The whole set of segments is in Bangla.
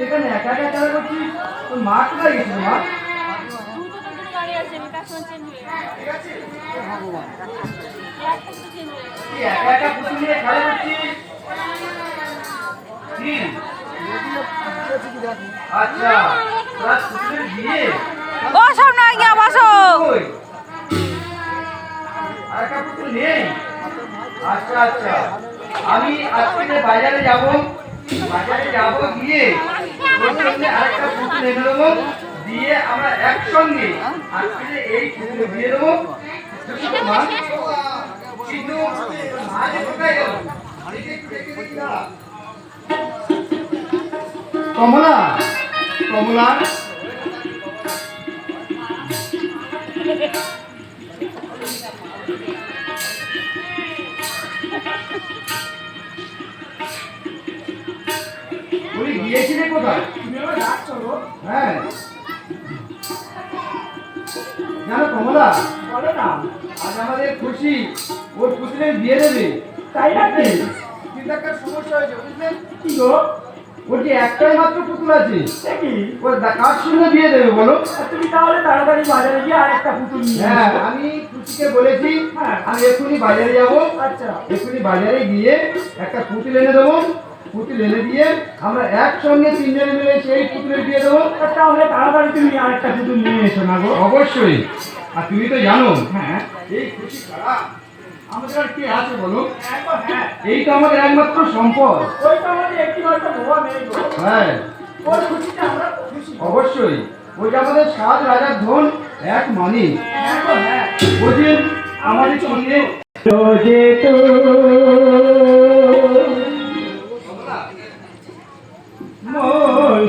এখানে একা একা খেলা করছিস? তোর মা কোথায় গেছিল? মা একা একা পুতুল নিয়ে খেলা করছিস? আচ্ছা, তোরা পুতুলের বিয়ে? বসো না, গিয়া বসো। আরেকটা পুতুল নেই? আচ্ছা আচ্ছা, আমি আজকে বাজারে যাব গিয়ে তোর জন্য আরেকটা পুতুল এনে দেবো, দিয়ে আমরা একসঙ্গে আজকে এই পুতুলে দিয়ে দেবো। কিন্তু মা যে কোথায় গেল? কমলা, কমলা, তুমি গিয়েছিলে কোথায়? হ্যাঁ জানো কমলা, বলো না, আজ আমাদের খুশি ওর পুতুলের বিয়ে দেবে। তাই নাকি? কিন্তু একটা সমস্যা হয়েছে, বুঝলেন? কি গো? ওর যে একটাই মাত্র পুতুল আছে, ওর কার সঙ্গে বিয়ে দেবে বলো? তুমি তাহলে তাড়াতাড়ি বাজারে গিয়ে আরেকটা পুতুল নিয়ে। হ্যাঁ, আমি খুশিকে বলেছি আমি এক্ষুনি বাজারে যাবো। আচ্ছা, এক্ষুনি বাজারে গিয়ে একটা পুতুল এনে দেবো। পুতুল এনে দিয়ে আমরা একসঙ্গে তিনজনে মিলে সেই পুতুলের বিয়ে দেবো। তাহলে তাড়াতাড়ি তুমি আরেকটা পুতুল নিয়ে এসো না গো। অবশ্যই। আর তুমি তো জানো, হ্যাঁ, এই খুশি ছাড়া আমাদের আর কি আছে বলো? এই তো আমাদের একমাত্র সম্পদ। ওই তো আমাদের একটি মাত্র বাবা নেই গো। হ্যাঁ, ওর খুশিতে আমরা খুশি। অবশ্যই, ওই যে আমাদের সাত রাজার ধন এক মানি। হ্যাঁ, বুঝলেন আমাদের সঙ্গে রোজে তো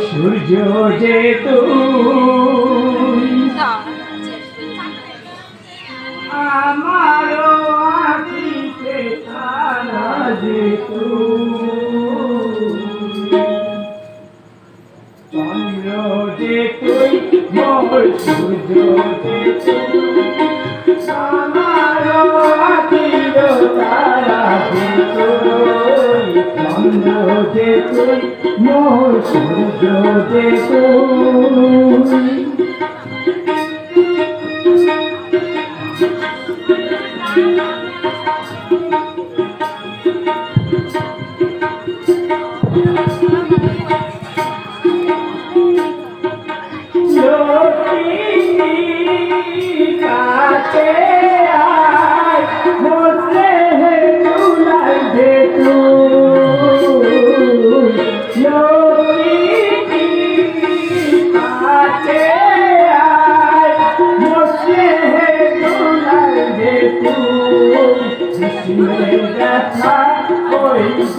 সূর্য যে আমারও আখিতে তারা যে চন্দ্র যে তুই মোর সূর্য যে আমারও আখির তারা যে চন্দ্র যে তুই মোর সূর্য যে তুই।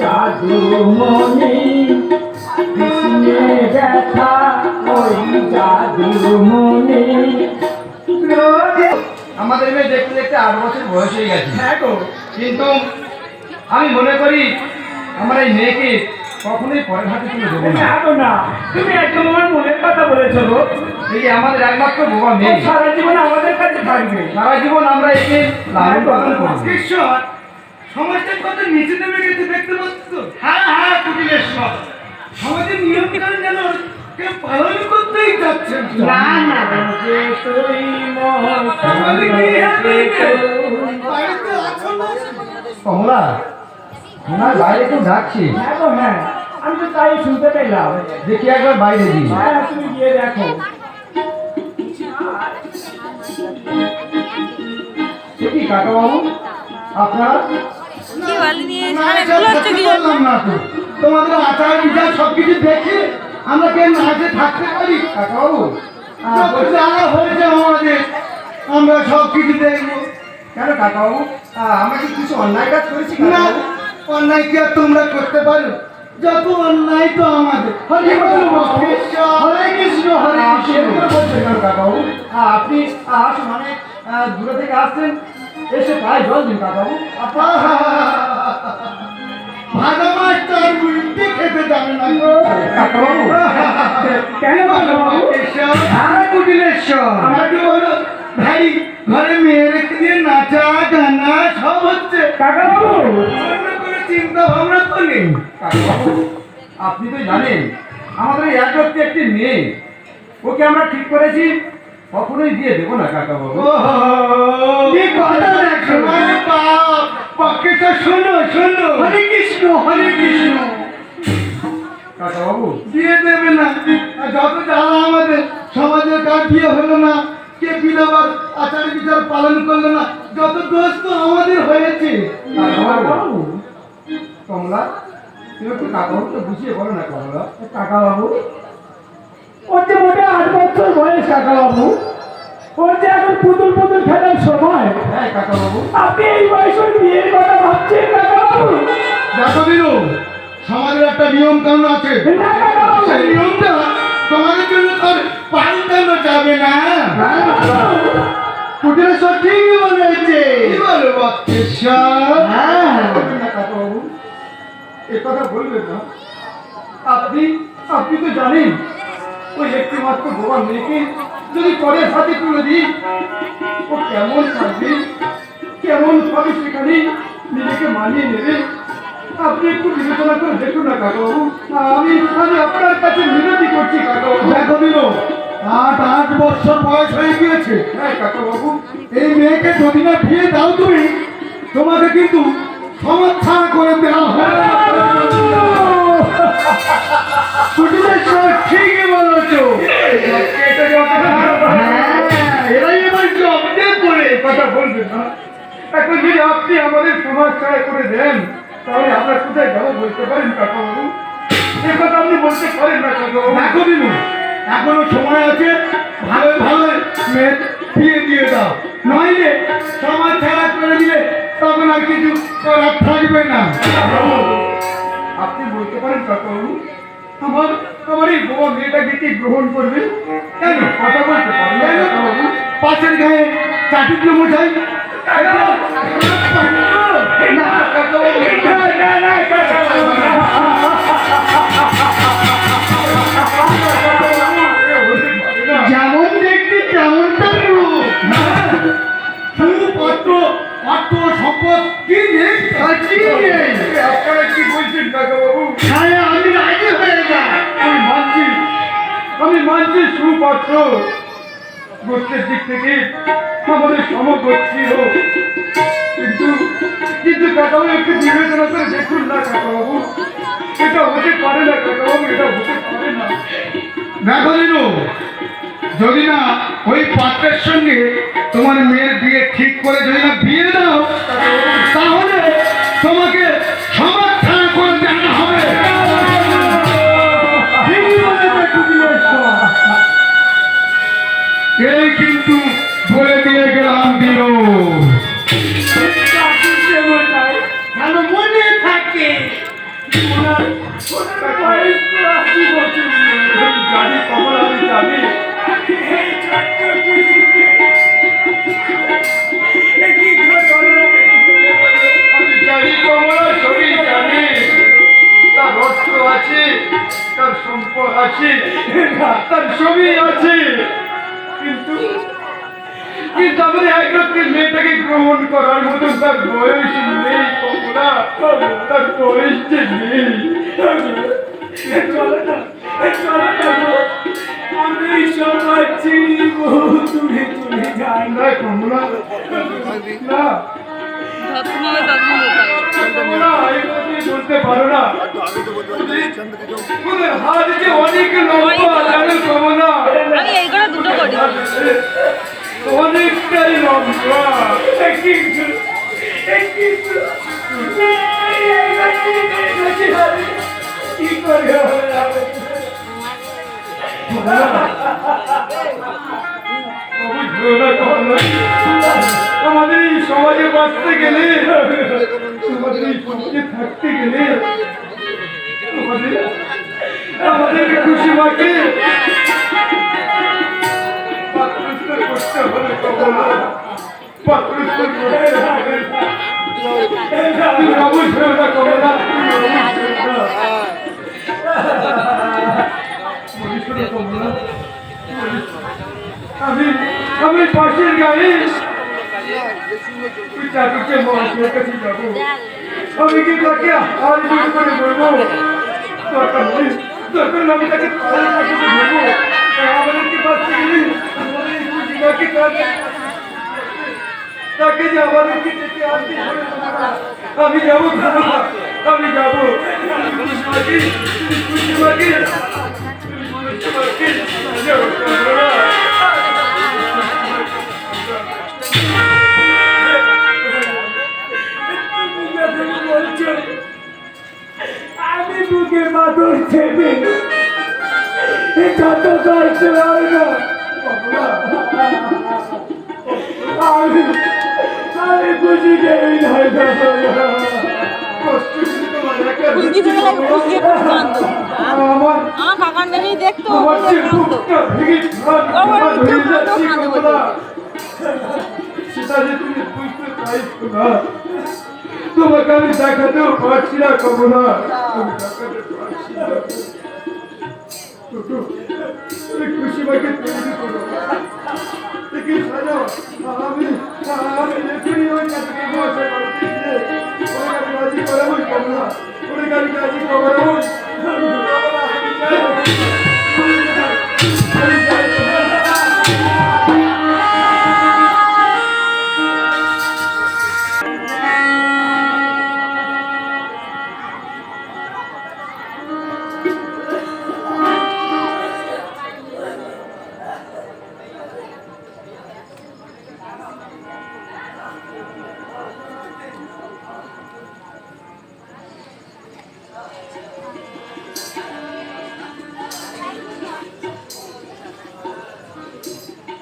জাদু মনি কৃষ্ণে ব্যথা ওই জাদু মনি। আমাদের মেয়ে দেখতে দেখতে 8 বছর বয়স হয়ে গেছে। হ্যাঁ গো, কিন্তু আমি মনে করি আমার এই মেয়েকে কখনোই পরের হাতে তুলে দেবো না। না, তুমি একদম আমার মনের কথা বলেছো গো। এই যে আমাদের একমাত্র বোবা মেয়ে, সারা জীবন আমাদের কাছে থাকবে। সারা জীবন আমরা একে লালন পালন করব। ঈশ্বর, সমাজের কত নিচে নেমে গেছে দেখতে পাচ্ছ তো? হ্যাঁ হ্যাঁ, কুটিলেশ্বর, সমাজের নিয়ম কানুন যেন কেউ পালন করতেই যাচ্ছে না। না না, কমলা, ওনার বাইরে কেউ ডাকছে। হ্যাঁ গো হ্যাঁ, আমি তো তাই শুনতে পেলাম। দেখি একবার বাইরে দিই। হ্যাঁ, তুমি গিয়ে দেখো। কি কাকা বাবু, আপনারা তোমাদের আচার বিচার সবকিছু দেখে আমরা কেন নাচে থাকতে পারি? কাকা বাবু হয়েছে আমাদের, আমরা সবকিছু দেখবো। কেন কাকা বাবু, আমরা কি কিছু অন্যায় কাজ করেছি? না, অন্যায় কি আর তোমরা করতে পারো? যত অন্যায় তো আমাদের। হরে কৃষ্ণ হরে কৃষ্ণ হরে কৃষ্ণ বলছেন কাকা বাবু। আপনি আসুন, অনেক দূরে থেকে আসছেন, এসে পায়ে জল দিন কাকা বাবু। ভালো মাছ তো আর উল্টে খেতে যাবে না কাকা বাবু। কেন কাকা বাবু? কুটিলেশ্বর আমাকে বলো ভাই, ঘরে মেয়ে রেখে দিয়ে নাচা গানা সব হচ্ছে। কাকা বাবু চিন্তা ভাবনা তো নেই। কাকা বাবু, আপনি তো জানেন আমাদের একটি একটি মেয়ে, ওকে আমরা ঠিক করেছি কখনোই দিয়ে দেবো না কাকা বাবু। কি কথা দেখো পক্ষে তো শোনো শোনো, হরে কৃষ্ণ হরে কৃষ্ণ। কাকা বাবু দিয়ে দেবে না, আর যত জ্বালা আমাদের সমাজের কাজ বিয়ে হলো না, কে বিধবার আচার বিচার পালন করলো না, যত দোষ তো আমাদের হয়েছে। কাকা বাবু, কমলা তুমি একটু কাকা বাবুকে বুঝিয়ে বলো না কমলা। কাকা বাবু, ওর যে মোটে 8 বছর বয়স কাকা বাবু, ওর যে এখন পুতুল পুতুল খেলার সময়, হ্যাঁ কাকা বাবু, আপনি এই বয়সে বিয়ের কথা ভাবছেন কাকা বাবু? দেখো বিনু, সমাজের একটা নিয়ম কানুন আছে, না কাকা বাবু, সেই নিয়মটা তোমাদের জন্য তার পাল্টানো যাবে না। কুটিরে সব ঠিকই বলেছে, কি বলো বক্তেশ্বর? হ্যাঁ বলবেন না কাকা বাবু, এ কথা বলবেন না। আপনি আপনি তো জানেন ওই একটি মাত্র বোবা মেয়েকে যদি পরের হাতে তুলে দিই, ও কেমন থাকবে, কেমন ভাবে সেখানে নিজেকে মানিয়ে নেবে। আপনি একটু বিবেচনা করে দেখুন না কাকাবাবু। আমি আপনার কাছে মিনতি করছি কাকাবাবু। দেখো বিনু, 8 বছর বয়স হয়ে গিয়েছে, হ্যাঁ কাকাবাবু, এই মেয়েকে যদি না বিয়ে দাও তুমি, তোমাকে কিন্তু সমর্থন করে দেওয়া হবে। কুটিরে সব ঠিকই বলেছো। এরাই এবার জব্দে করে কথা বলবেন না। এখন যদি আপনি আমাদের সমাজ ছাড়া করে দেন, তাহলে আমরা কোথায় যাবো বলতে পারেন কাকাবাবু? এ কথা আপনি বলতে পারেন না কাকাবাবু। দেখো বিনু, এখনো সময় আছে, ভালো ভালো মেয়ে বিয়ে দিয়ে দাও, নইলে সমাজ ছাড়া করে দিলে তখন আর কিছু করার থাকবে না। আপনি বলতে পারেন কাকাবাবু, আমার আমার এই বোবা মেয়েটাকে কি গ্রহণ করবে? কেন কথা বলতে পারেন না কাকাবাবু? পাশের গায়ে চাটুকলো মশাই, না কাকাবাবু, যেমন দেখতে তেমন তার রূপ, সুপত্র অর্থ সম্পদ কি নেই, আর কি নেই। আপনারা কি বলছেন কাকাবাবু? হ্যাঁ, আমি রাজি হয়ে যাই। আমি মানছি সুপাত্র গোষ্ঠীর দিক থেকে আমাদের সমগোষ্ঠী হোক, কিন্তু কিন্তু কাকাবাবু একটু বিবেচনা করে দেখুন না কাকাবাবু, এটা হতে পারে না কাকাবাবু, এটা হতে পারে না। দেখো দিনু, যদি না ওই পাত্রের সঙ্গে তোমার মেয়ের বিয়ে ঠিক করে যদি না বিয়ে দাও, তাহলে তোমাকে সমর্থন করে দেওয়া হবে। ঠিকই বলেছে কুটিরেশ্বর। এই কিন্তু বলে দিয়ে গেলাম দিনু, যেন মনে থাকে। আমি জানি কমলা, আমি জানি আমি জানি কমলা, সবই জানি। তার অর্থ আছে, তার সম্পদ আছে, তার ছবি আছে, কিন্তু কিন্তু আমাদের একরকম মেয়েটাকে গ্রহণ করার মতো তার বয়স নেই কমলা, তার বয়স যে নেই। চলো না, চলো না গো। আমি সবাই চিনি বহু দূরে চলে যাই। না কমলা, না কমলা, এই কথা তুমি বলতে পারো না। ওদের হাত যে অনেক লম্বা, জানো কমলা, আমি এই করে দুটো করি। অনেকটাই লম্বা। কি করে আমাদের এই সমাজে বাঁচতে গেলে, আমাদের এই সমাজে থাকতে গেলে আমাদেরকে খুশি মাকে পাত্রস্থ করতে হবে কমলা, পাত্রস্থ করতে হবে। তুমি অবুঝ হও না কমলা, তুমি অবুঝ হও না। বলিস না কমলা, আমি পাশের গাড়ি তুই চাটুকে মহাশয়ের কাছে যাবো। আমি কি তাকে হাত জোড় করে বলবো, দরকার নেই তখন আমি তাকে পায়ের কাছে ধরবো, আমাদেরকে বাঁচতে গেলে আমাদের এই খুশিমাকে তাকে যে আমাদেরকে যেতে আসতে হবে না। আমি যাবো কমলা, আমি যাবো। খুশিমাকে খুশিমাকে খুশিমাকে যাবো কমলা। আমি বুকে মাথর চেপে যত কষ্ট হয় না আমি আমি খুশি দেই না কষ্ট শুনে তোমার একা খুশকিতে গেলে খুশকি একটু কাঁদতো। আমার আমার কাকার মেয়েই দেখতো আমার যে কাঁদতো। বুকটা ভেঙে ধরে যাচ্ছি কমলা। সেটা যে তুমি বুঝতে চাইছো না, তোমাকে আমি দেখাতেও পারছি না কমলা, আমি দেখাতে পারছি না। টুটু, তুমি খুশিমাকে তৈরি করো, দেখি সাজাও। আমি এখনই ওই কাজকে বসে করতে গিয়ে ওই গাড়ি রাজি করাবোই কমলা, ওই গাড়ি রাজি করাবোই। আমি যাই, আমি যাই কমলা।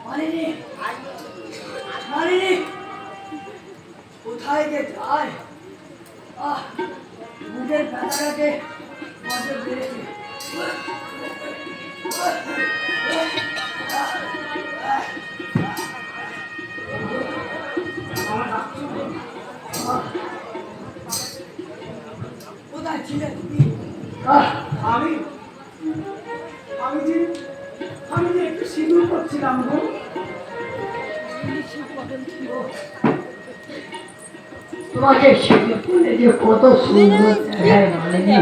মালিনী মালিনী কোথায় যে যায় বুকের ব্যথাটাকে বড্ড বেড়েছে কোথায় ছিলে তুমি আমি আমি যে আমি যে একটু সিঁদুর করছিলাম গো তোমাকে সেজে পড়লে যে কত সুন্দর দেখায় মালিনী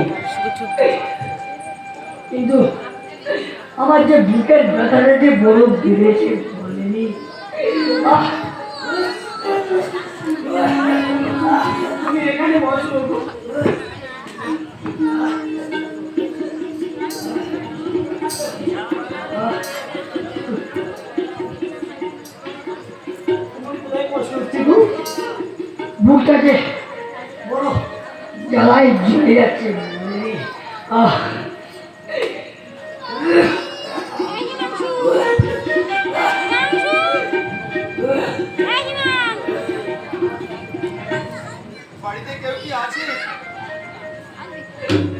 কিন্তু আমার যে বুকের ব্যথাটা যে বড় বেড়েছে মালিনী তুমি এখানে বসো গো বুকটাকে বড় জ্বালায় জ্বলে যাচ্ছে মালিনী বাড়িতে কেউ কি আছে?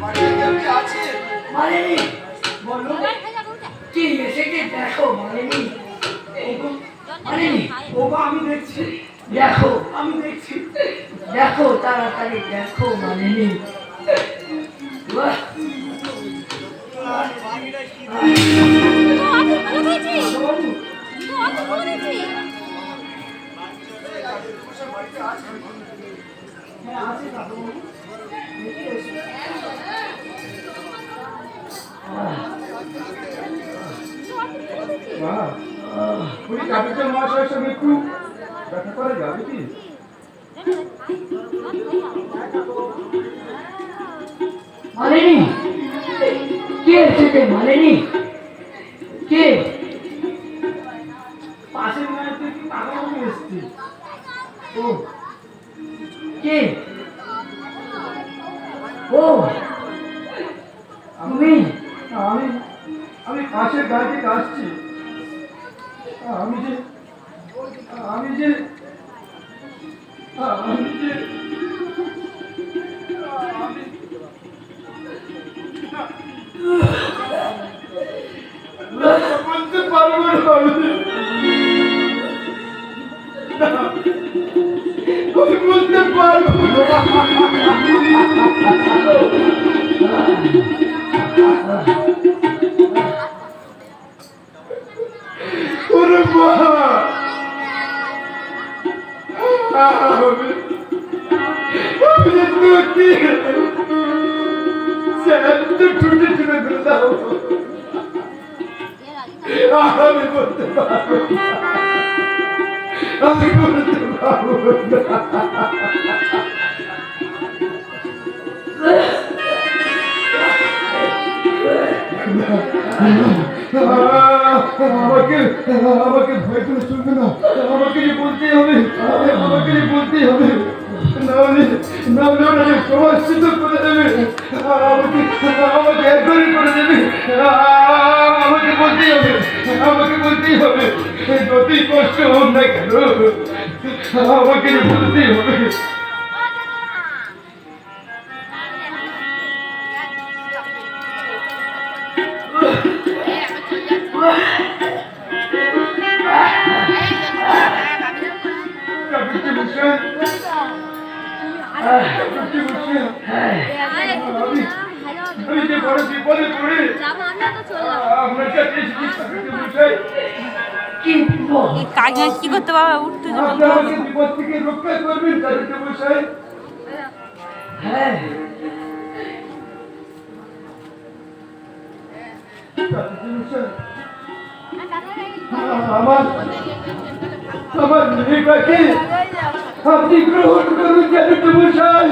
বাড়িতে কেউ কি আছে? মালিনী বলো কি এসেছে দেখো মালিনী মালিনী ওগো আমি দেখছি দেখো আমি দেখছি দেখো তাড়াতাড়ি দেখো মালিনী বাহ হ্যাঁ আছে দাদুবাবু দেখি এসো ওই কাপিটাল মহাশয়ের সঙ্গে একটু দেখা করা যাবে কি? মালিনী কে এসেছে মালিনী কে পাশের গায়ে থেকে কাকাবাবু এসছে। ও কে ও তুমি আমি আমি পাশের গাড়ি থেকে আসছি। আমি যে আমি যে আমি যে আমি বলতে পারবো না আমি বলতে পারবো ওরে মা আমি যে টুটি টুটে টুটে ফেলতাম আমি বলতে পারবো না। আমি বলতে পারবো না। আমাকে আমাকে ভয় করে চলবে না, আমাকে যে বলতেই হবে, আমাকে যে বলতেই হবে, নাহলে নাহলে ওরা যে প্রবাসিত করে দেবে, আমাকে আমাকে একবারই করে দেবে। আমাকে বলতেই হবে, আমাকে বলতেই হবে, যতই কষ্ট হোক না কেন আমাকে যে বলতেই হবে। আমি যে বড় বিপদে পড়ে আপনার কাছে এসেছি মশাই, কি বিপদ? এই কাকিমা কি করতে পারবে? উঠতে যে আপনি বলতে হবে। আমাকে বিপদ থেকে রক্ষা করবেন কাজে মশাই। হ্যাঁ, আমার আমার মেয়েটাকে আপনি গ্রহণ করুন কাজে মশাই।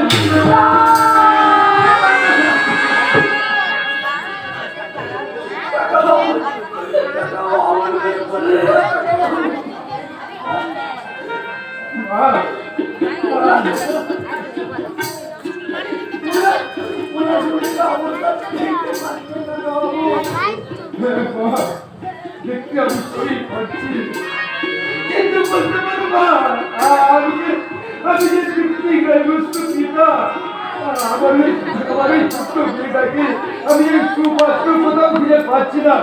দেখতে আমি শরীর পাচ্ছি, কিন্তু বলতে পারবো না আমি যে তৃপ্তি গ্রহস্থ পিতা, আমার এই ছোট্ট মেয়েটাকে আমি এই সুপাত্র কোথাও খুঁজে পাচ্ছি না।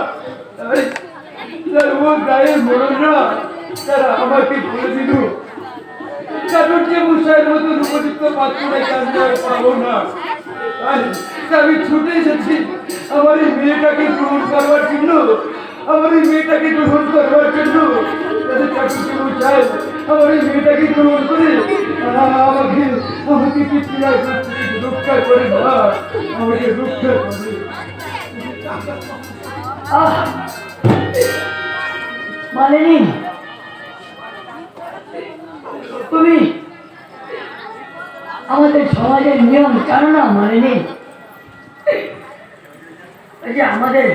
তার ও গায়ের মরণরা তারা আমাকে বলে দিল চাটুর্যে মশাইয়ের মতো উপযুক্ত পাত্রটাকে আমি আর পাবো না। আমি ছুটে এসেছি আমার এই মেয়েটাকে গ্রহণ করবার জন্য, আমার এই মেয়েটাকে গ্রহণ করবার জন্য। চাটুর্যে মশাই আমার এই মেয়েটাকে গ্রহণ করে আমাকে আমাকে পিতৃরাজ রক্ষা করে না, আমাকে রক্ষা করে। মালিনী, তুমি আমাদের সমাজের নিয়ম জানো না মালিনী? এই যে আমাদের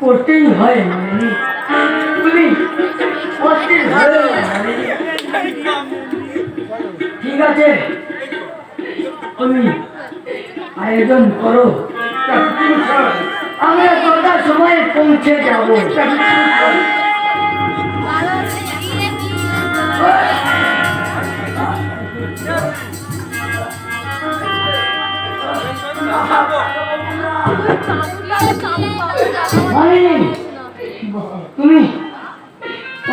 করতেই হয় মালিনী, তুমি অস্থির হয়ে না মালিনী। ঠিক আছে, তুমি আয়োজন করো, আমরা যথার সময়ে পৌঁছে যাবো। মালিনী, তুমি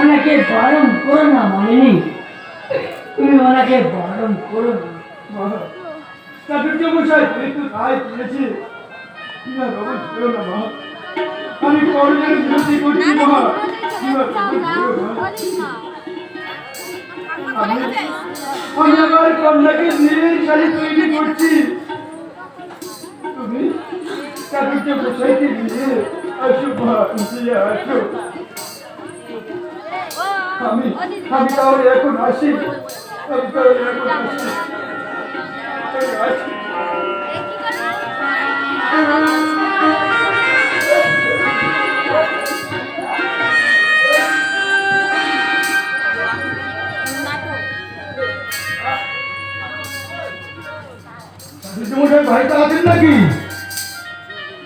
ওনাকে বারণ করো না মালিনী, তুমি ওনাকে বারণ করো না। চাটুর্যে মশাই তুই তো তাই দিয়েছি না, রবন ছিল না মা, আমি কর্মের বিরোধী করছি মা, আমি আমার কন্যাকে নিজের শাড়ি তৈরি করছি, তুমি চাটুর্যে মশাইকে নিয়ে আসো মা, নিয়ে আসো। আমি আমি তাহলে এখন আসি, আমি তাহলে এখন আসি। ভাইটা আছেন নাকি?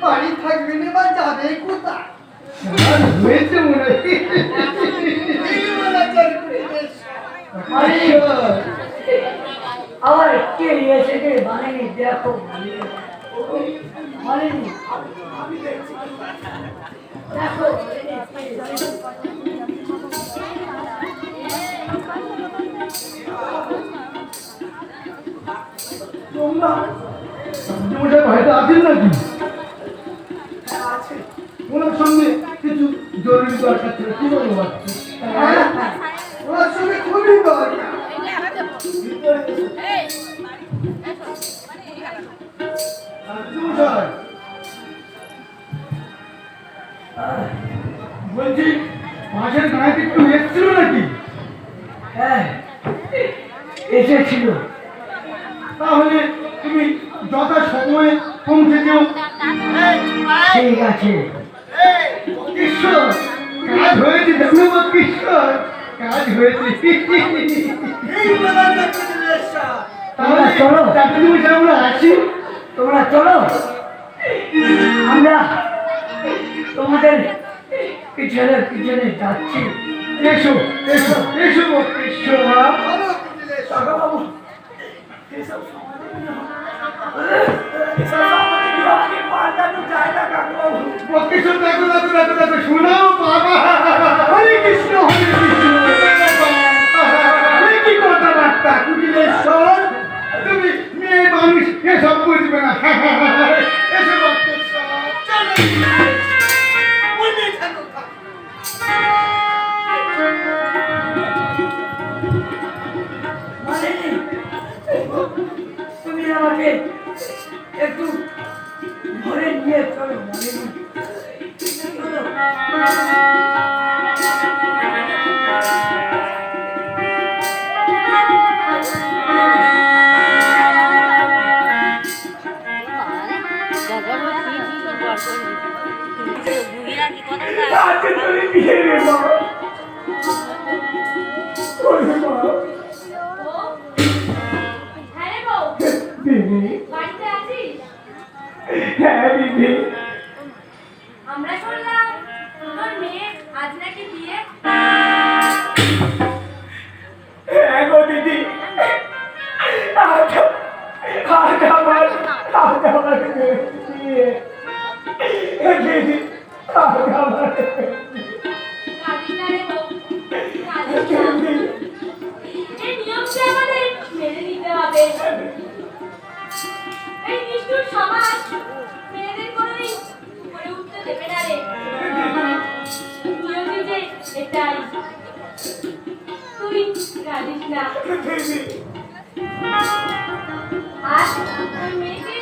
বাড়ি থাকবে না বা যাবে কোথায়? হয়েছে মনে হয়। মালিনী, আবার কে এসেছে মালিনী? দেখো মালিনী, মালিনী দেখো তোমরা ভাইটা আছেন নাকি? ওনার সঙ্গে কিছু জরুরি দরকার ছিল, কি বলবো? ওনার সঙ্গে খুবই দরকার। মশাই বলছি পাশের গাড়িতে একটু এসছিল নাকি? হ্যাঁ এসেছিল। তাহলে তুমি যথা সময়ে পৌঁছে যেও। ঠিক আছে। ঈশ্বর, কাজ হয়েছে, ধন্যবাদ ঈশ্বর, কাজ হয়েছে। তাহলে চলো। চাকরি তুমি আমরা আসি। তোমরা চলো, আমরা তোমাদের পিছনে পিছনে যাচ্ছি। এসো এসো এসো ঈশ্বর। বলো কুটিলেশ্বর। কাকাবাবু এসব সমাজে পাল্টানো যায় না কাকাবাবু। কৃষ্ণ দেখো দেখো দেখো দেখো শোনাও বাবা। হরে কৃষ্ণ হরে কৃষ্ণ। এই কি কথাবার্তা কুটিলেশ্বর? তুমি মেয়ে মানুষ এসব বুঝবে না। এসব চলো মনে থাকো থাকো। মালিনী, তুমি আমাকে একটু ঘরে নিয়ে চলো মালিনী। চলো। আজকে তুমি বিয়ে রে মা। ওরে মা। হ্যাঁ বউ, দিদি, বাড়িতে আছিস? হ্যাঁ দিদি। আমরা শুনলাম তোর মেয়ে আজ নাকি বিয়ে। হ্যাঁ গো দিদি, আজ আমার বিয়ে। দিদি, আজ আমার কাঁদিস না রে বউ, কাঁদিস না। এই নিয়মটা আমাদের মেনে নিতে হবে। এই নিষ্ঠুর সমাজ মেয়েদের কোনোদিন উপরে উঠতে দেবে না রে। নিয়মই যে এটাই। তুই কাঁদিস না। আর ওই মেয়েকে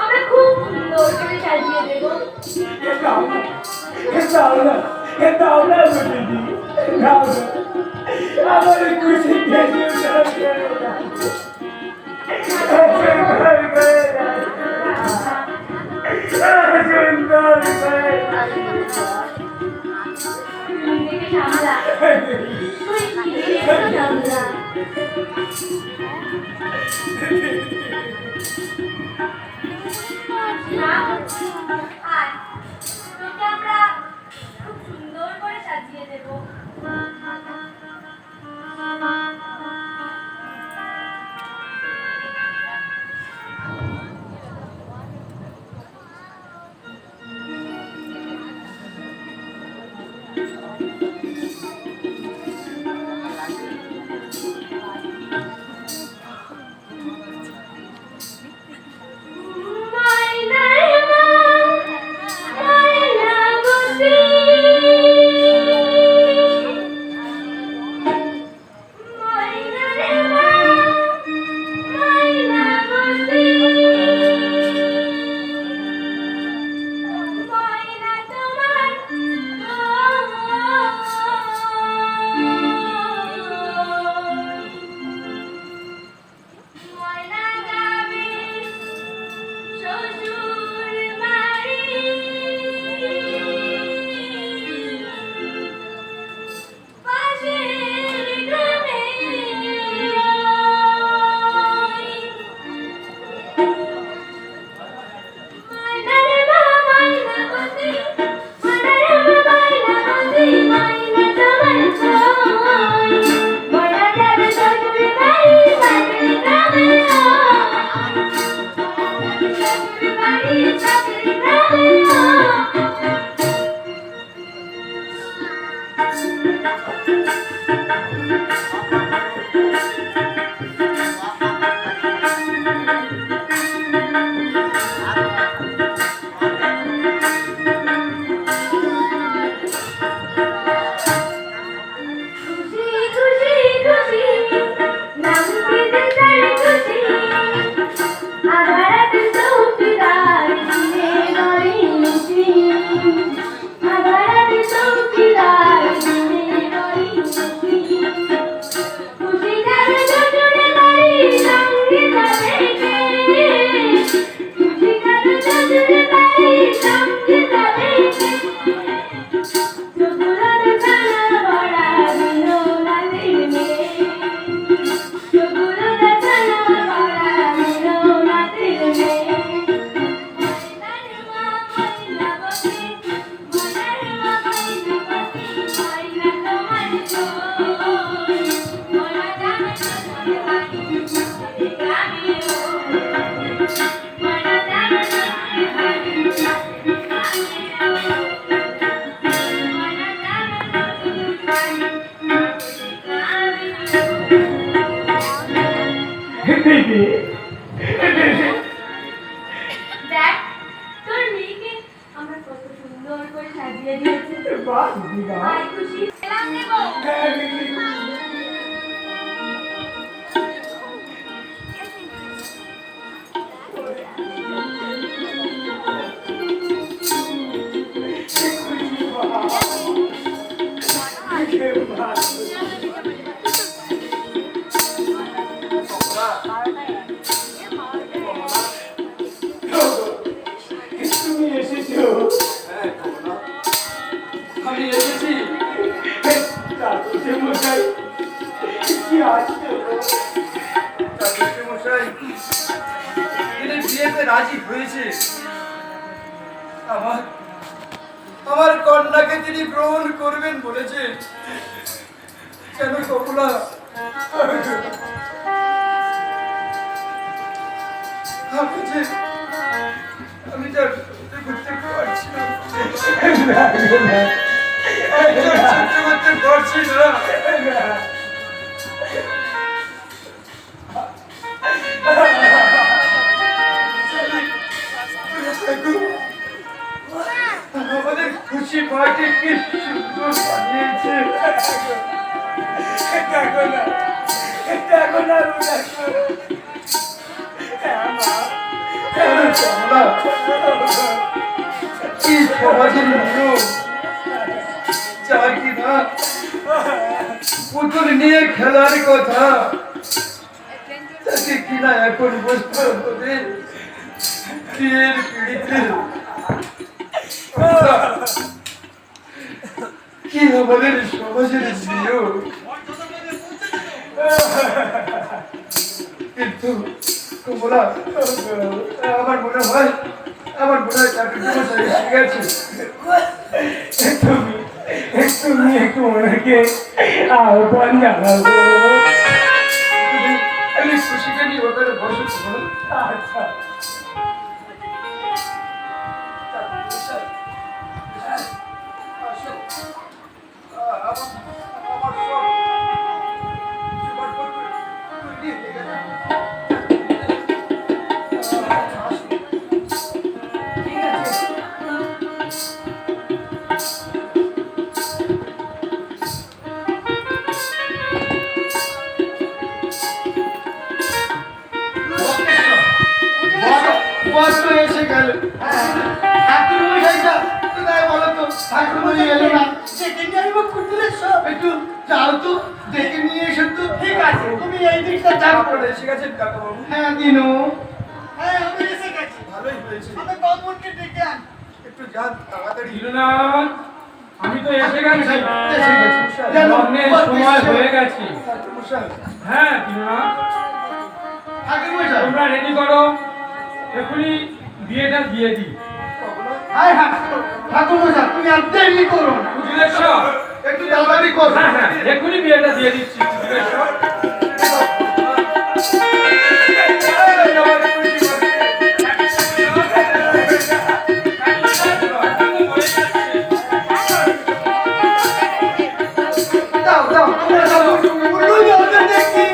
আমরা খুব সুন্দর করে সাজিয়ে দেবো। দাও না, দাও না, দাও না গো দিদি, দাও না। আমার খুশি খেয়ে তুই নিজেকে সামলা। তুই নিজেকে সামলা। না, আয়, তোকে আমরা খুব সুন্দর করে সাজিয়ে দেবো। দেখ তোর মেয়েকে আমরা কত সুন্দর করে সাজিয়ে দিয়েছি বাহ দিদি বাহ আয় খুশি সেলাম দেবো তুমি এসেছো আমি এসেছি চাচুকে মশাই কি আসছে মশাই তিনি বিয়েতে রাজি হয়েছে আমার আমার কন্যাকে তিনি গ্রহণ করবেন বলেছেন কেন কমলা আমি যা করতে পারছি না করতে পারছি না আমাদের খুশি পার্টি কি সুন্দর বানিয়েছে কি সমাজের নিয়ম যা কিনা পুতুল নিয়ে খেলার কথা তাকে কিনা এখন বসতে হবে বিয়ের পিড়িতে কি আমাদের সমাজের নিয়ম কিন্তু কমলা আমার মনে হয় চাকরি শিখেছে তুমি একটু ওনাকে আহ্বান জানাবো আমি খুশিকে নিয়ে ওখানে বসে আচ্ছা এসে গেল ঠাকুর মশাইটা কোথায় বলো তো ঠাকুর মশাই এলো না ডেকে নিয়ে আসবো পুতুলের সব। একটু যাও তো দেখে নিয়ে এসো তো ঠিক আছে, তুমি এই দিকটা যাও। আপনারা এসে গেছেন কাকাবাবু হ্যাঁ দিনু হ্যাঁ, আমি এসে গেছি। ভালোই হয়েছে আমি বামুনকে ডেকে আন। একটু যান তাড়াতাড়ি দিলুনাথ, আমি তো এসে গেছি এসে গেছে যেন অনেক সময় হয়ে গেছি ঠাকুর মশাই হ্যাঁ দিলুনাথ ঠাকুর মশাই তোমরা রেডি করো এখনই বিয়েটা দিয়ে দিই হাই হ্যাঁ ঠাকুর মশাই তুমি আর দেরি করো না বুঝলে সব একটু তাড়াতাড়ি করো হ্যাঁ হ্যাঁ এখনই বিয়েটা দিয়ে দিচ্ছি বুঝলে সব দাও দাও তোমরা দাও উল্লুই ওদের দেখি।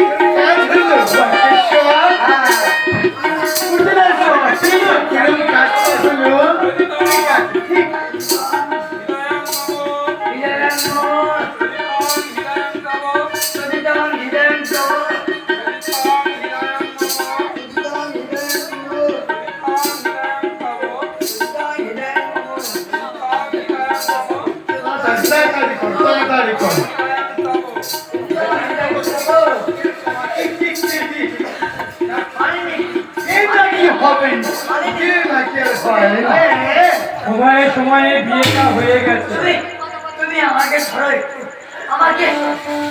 পুতুলের সব। কিরম কাজ করছো তাড়াতাড়ি করো তাড়াতাড়ি করো এটা কি হবে না কে নাকি আর হয় না সময়ে সময়ে বিয়েটা হয়ে গেছে তুমি আমাকে ধরো একটু আমাকে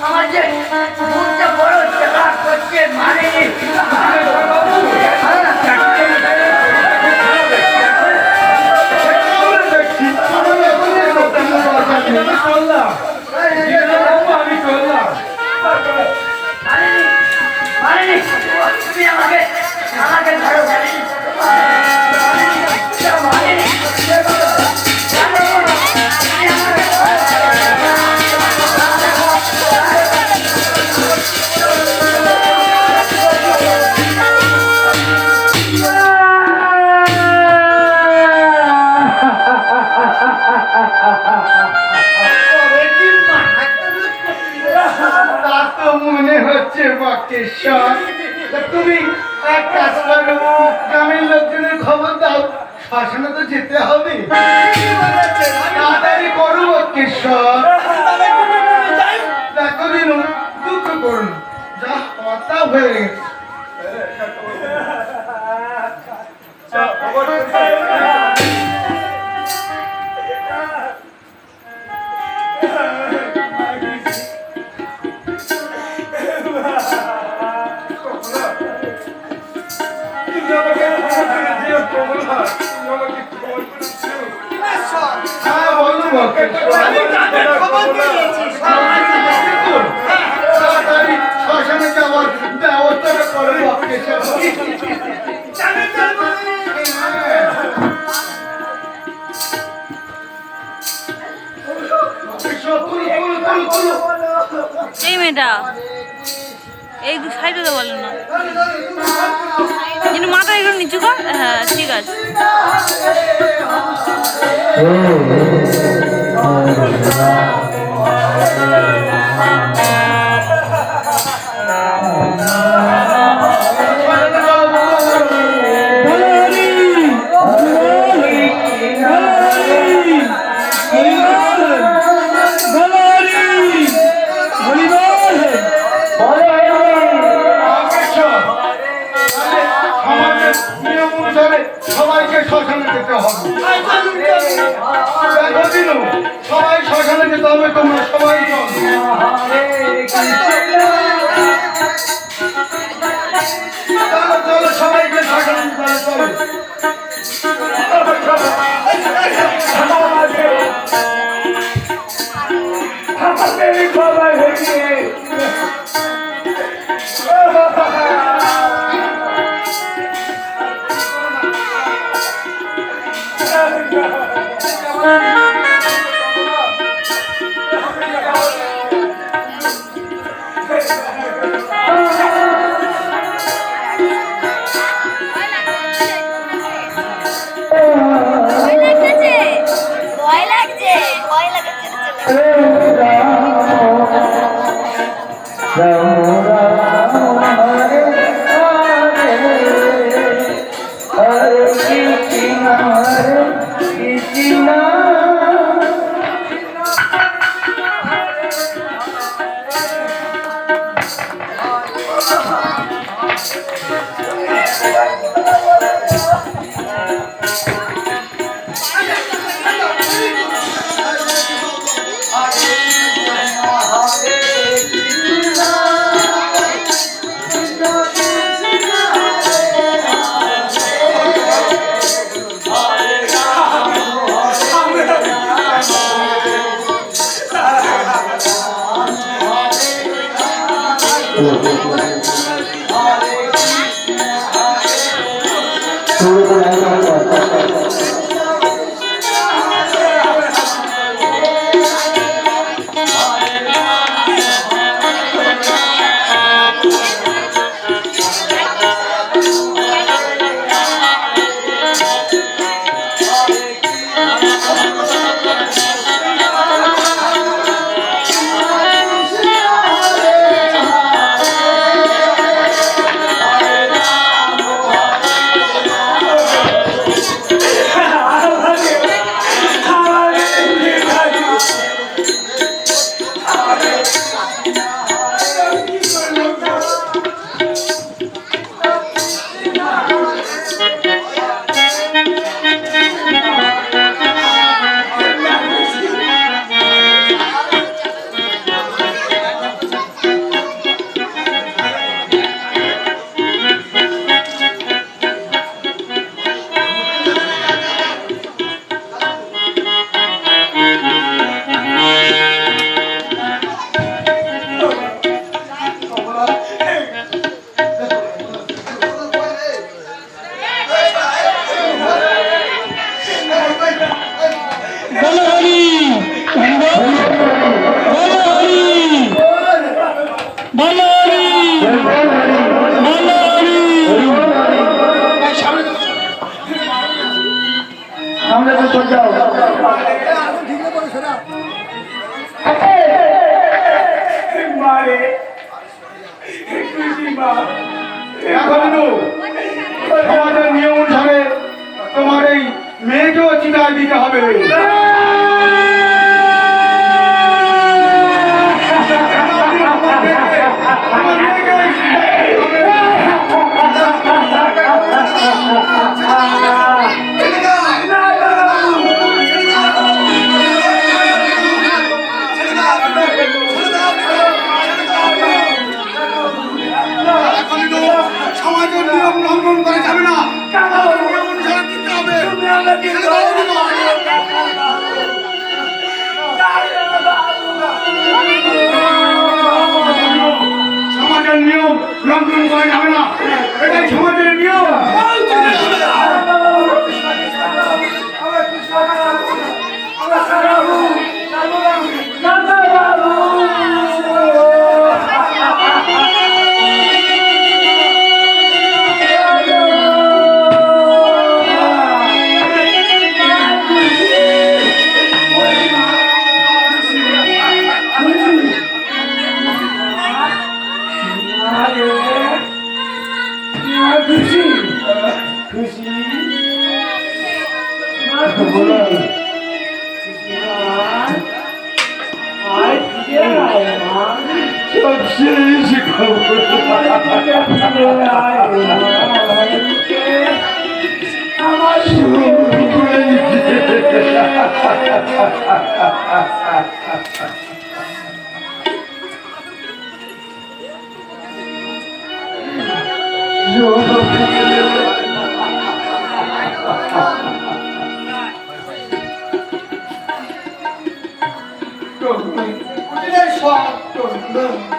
আমার যে মুখটা বড় চেলা করছে মানে আমি চললাম আমি চললাম তুমি আমাকে আমাকে ধরো তবে কি মানা করলো? তা তো মনে হচ্ছে বক্রেশ্বর। তা তুমি এক কাজ করো, গ্রামের লোকজনের খবর দাও, শ্মশানে তো যেতে হবে। তাড়াতাড়ি করো বক্রেশ্বর। দেখো দিনু, দুঃখ করুন, যা কথা হয়ে গেছে। হ্যাঁ বলো বক্রেশ্বর। আমি তাদের খবর দিয়েছি, তাড়াতাড়ি শ্মশানে যাওয়ার ব্যবস্থাটা করো বক্রেশ্বর। এই মেয়েটা এই সাইডে তো বলো না, কিন্তু মাথা একটু নিচু কর। হ্যাঁ ঠিক আছে। আমাদের নিয়ম অনুসারে সবাইকে শ্মশানে যেতে হবে। দেখো দিনু, সবাই শ্মশানে যেতে হবে, তোমরা সবাই চলো। চলো চলো, সবাইকে শ্মশানে যেতে হবে, চলো। আমাদের খবর হয়েছে ভয় লাগছে ভয় লাগছে মারে খুশি মা এখন সমাজের নিয়ম অনুসারে তোমার এই মেয়েকেও চিতায় দিতে হবে। আমার মেয়েকেও চিতায় দিতে হবে। সমাজের নিয়ম লঙ্ঘন করা যাবে না, নিয়ম অনুসারে দিতে হবে। সমাজের নিয়ম লঙ্ঘন করা যাবে না, এটাই সমাজের নিয়ম। খুশি খুশি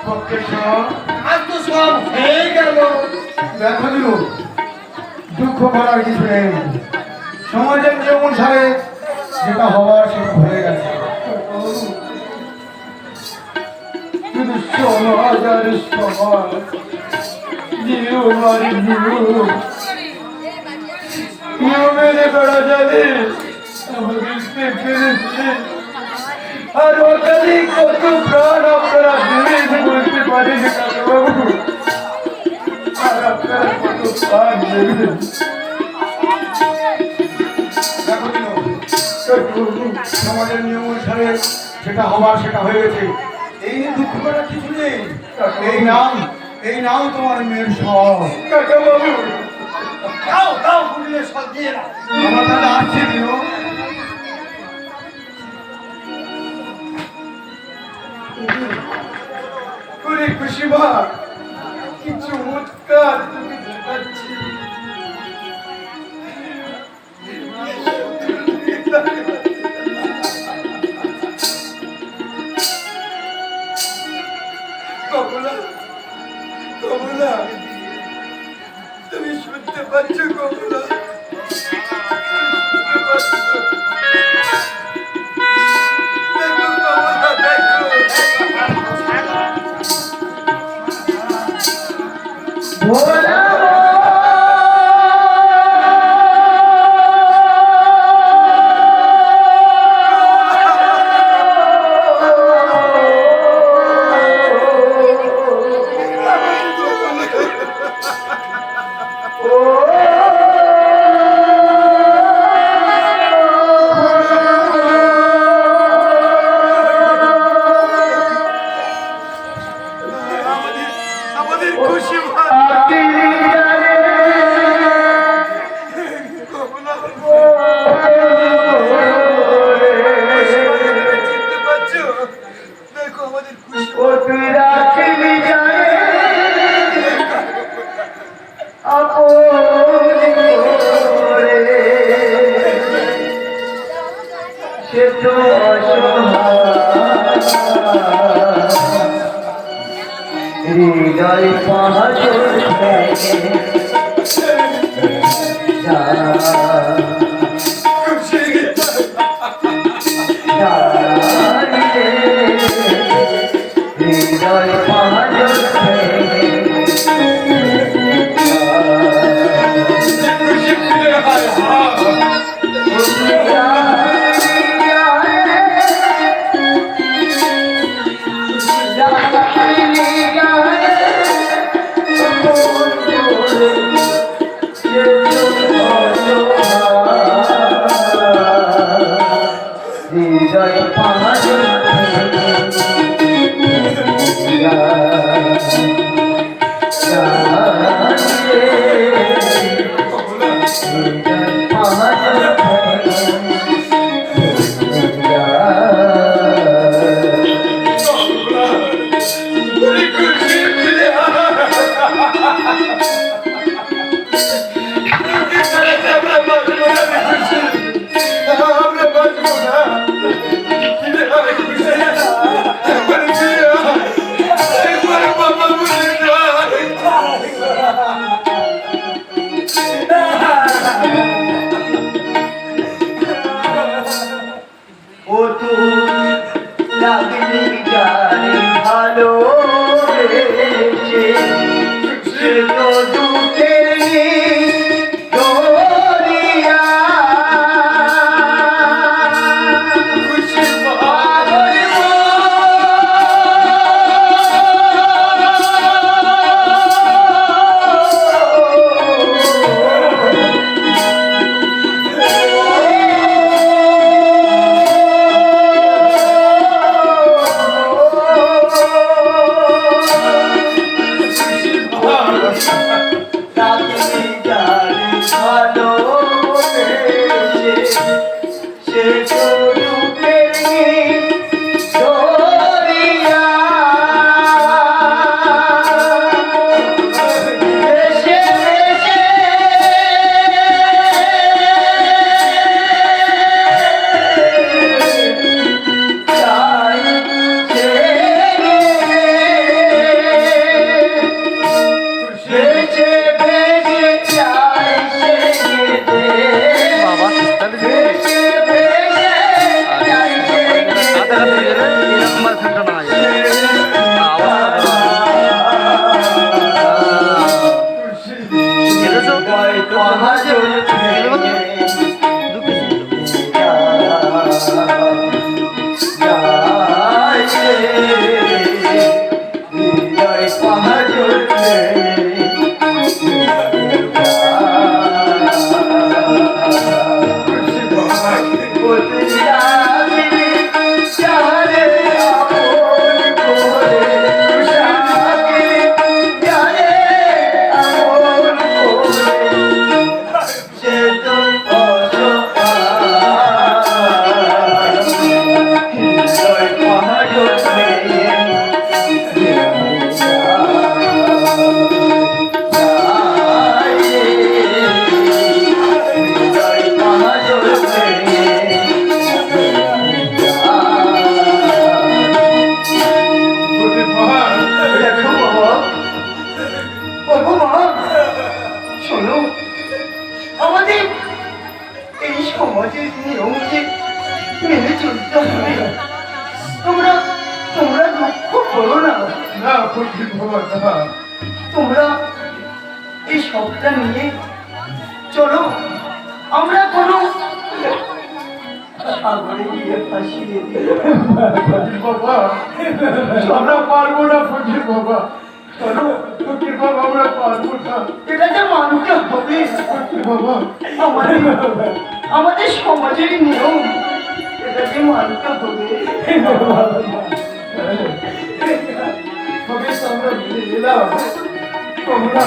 সবশেষ আমার দেখো দিলু, দুঃখ করার কিছু নেই, সমাজের নিয়ম অনুসারে যেটা হওয়ার সেটা হয়ে গেছে। শুধু সমাজের সমাজ নিয়মের বেড়া যাবে আমাদের পেরেছে আর ওখানে কত প্রাণ আপনারা দূরে বলতে পারেন কাকাবাবু আর আপনারা কত প্রাণ দেবেন। দেখো দিলু, সমাজের নিয়ম অনুসারে সেটা হওয়ার সেটা হয়ে গেছে, এই নিয়ে দুঃখ করার কিছু নেই। এই নাও তোমার মেয়ের সব। কাকাবাবু দাও বুঝলে সব দিয়ে দাও। আমার তাহলে আসছে দিও। করে খুশি মা কি চমৎকার তুমি দেখাচ্ছি। কমলা কমলা তুমি শুনতে পাচ্ছ কমলা? শুনতে পাচ্ছ? দেখো কমলা দেখো ভোলা আমাদের খুশি চিনতে পারছো? দেখো আমাদের খুশি হৃদয় পাহাড় হৃদয় পাহাড় হৃদয় পাগল ও তো লাগলি গানে ভালো সে তো দুঃখের দরিয়া তোমরা এই সবটা নিয়ে চলো আমরা কোনো সাগরে গিয়ে ফাঁসিয়ে দিই বাবা আমরা পারবো না ফকির বাবা চলো ফকির বাবা আমরা পারবো না এটা যে মানতে হবে ফকির বাবা আমাদের সমাজের নিয়ম এটা যে মানতে হবে তবে তো আমরা মিলে এলাম তোমরা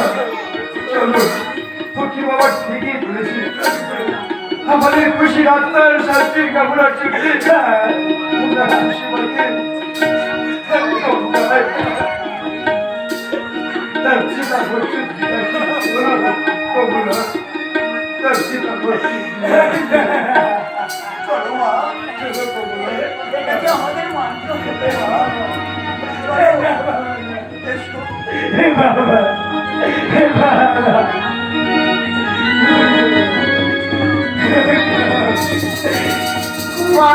চলো ফকির বাবা ঠিকই বলেছি আমাদের খুশির আত্মার শান্তির কামনা চলছে তোমরা খুশি বলতে তার চিন্তা করছে তার চিন্তা করছে চলো মা চলো কমলা এটা যে আমাদের মানতে হবে মা